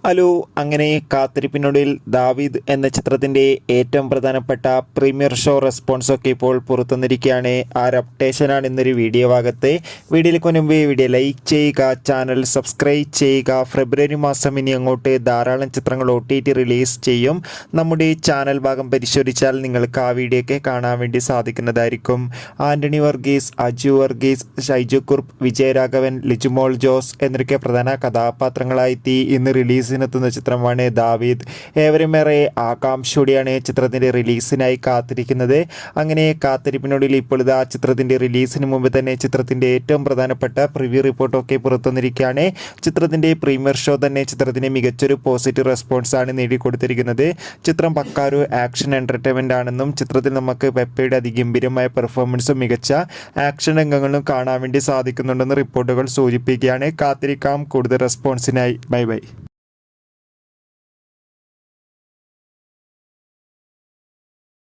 Hello, അങ്ങനെ കാത്തിരിപ്പിനൊടുവിൽ ദാവീദ് എന്ന ചിത്രത്തിൻ്റെ ഏറ്റവും പ്രധാനപ്പെട്ട പ്രീമിയർ ഷോ റെസ്പോൺസൊക്കെ ഇപ്പോൾ പുറത്തുവന്നിരിക്കുകയാണ്. ആ ഒരു അപ്ഡേഷനാണ് ഇന്നൊരു വീഡിയോ ഭാഗത്ത്. വീഡിയോയിലേക്ക് മുൻപ് വീഡിയോ ലൈക്ക് ചെയ്യുക, ചാനൽ സബ്സ്ക്രൈബ് ചെയ്യുക. ഫെബ്രുവരി മാസം ഇനി അങ്ങോട്ട് ധാരാളം ചിത്രങ്ങൾ OTT റിലീസ് ചെയ്യും. നമ്മുടെ ചാനൽ ഭാഗം പരിശോധിച്ചാൽ നിങ്ങൾക്ക് ആ വീഡിയോ ഒക്കെ കാണാൻ വേണ്ടി സാധിക്കുന്നതായിരിക്കും. ആൻ്റണി വർഗീസ്, അജു വർഗീസ്, ഷൈജു കുറുപ്പ്, വിജയരാഘവൻ, ലിജുമോൾ ജോസ് എന്നൊക്കെ പ്രധാന കഥാപാത്രങ്ങളായി ഇന്ന് റിലീസിനെത്തുന്ന ചിത്രമാണ് ദാവീദ്. ഏവരുമേറെ ആകാംക്ഷയോടെയാണ് ചിത്രത്തിൻ്റെ റിലീസിനായി കാത്തിരിക്കുന്നത്. അങ്ങനെ കാത്തിരിപ്പിനൊടുവിൽ ഇപ്പോൾ ആ ചിത്രത്തിൻ്റെ റിലീസിന് മുമ്പ് തന്നെ ചിത്രത്തിൻ്റെ ഏറ്റവും പ്രധാനപ്പെട്ട പ്രിവ്യൂ റിപ്പോർട്ടൊക്കെ പുറത്തുവന്നിരിക്കുകയാണ്. ചിത്രത്തിൻ്റെ പ്രീമിയർ ഷോ തന്നെ ചിത്രത്തിന് മികച്ചൊരു പോസിറ്റീവ് റെസ്പോൺസാണ് നേടിക്കൊടുത്തിരിക്കുന്നത്. ചിത്രം പക്കാരു ആക്ഷൻ എൻ്റർടൈൻമെൻ്റ് ആണെന്നും ചിത്രത്തിൽ നമുക്ക് പെപ്പയുടെ അതിഗംഭീരമായ പെർഫോമൻസും മികച്ച ആക്ഷൻ രംഗങ്ങളും കാണാൻ വേണ്ടി സാധിക്കുന്നുണ്ടെന്ന് റിപ്പോർട്ടുകൾ സൂചിപ്പിക്കുകയാണ്. കാത്തിരിക്കാം കൂടുതൽ റെസ്പോൺസിനായി. Bye bye.